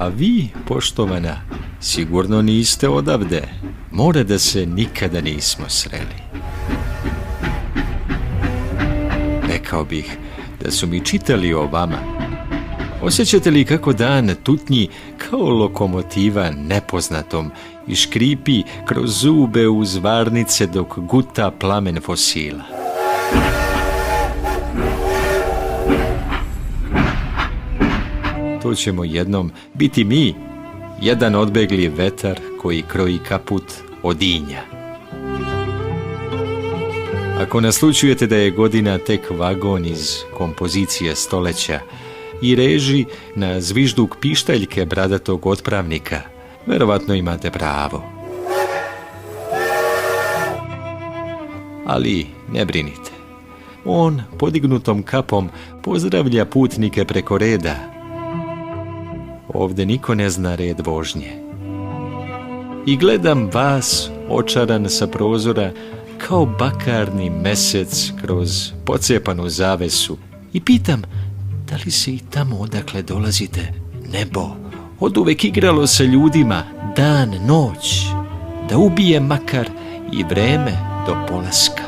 A vi, poštovana, sigurno niste odavde. Mora da se nikada nismo sreli. Rekao bih da su mi čitali o vama. Osjećate li kako dan tutnji kao lokomotiva nepoznatom i škripi kroz zube uz varnice dok guta plamen fosila? To ćemo jednom biti mi, jedan odbegli vetar koji kroji kaput odinja. Ako naslučujete da je godina tek vagon iz kompozicije stoleća i reži na zvižduk pištaljke bradatog otpravnika, verovatno imate pravo. Ali ne brinite. On podignutom kapom pozdravlja putnike preko reda. Ovde niko ne zna red vožnje. I gledam vas, očaran sa prozora, kao bakarni mesec kroz pocepanu zavesu i pitam, da li se i tamo odakle dolazite, nebo, oduvek igralo sa ljudima, dan, noć, da ubije makar i vreme do polaska.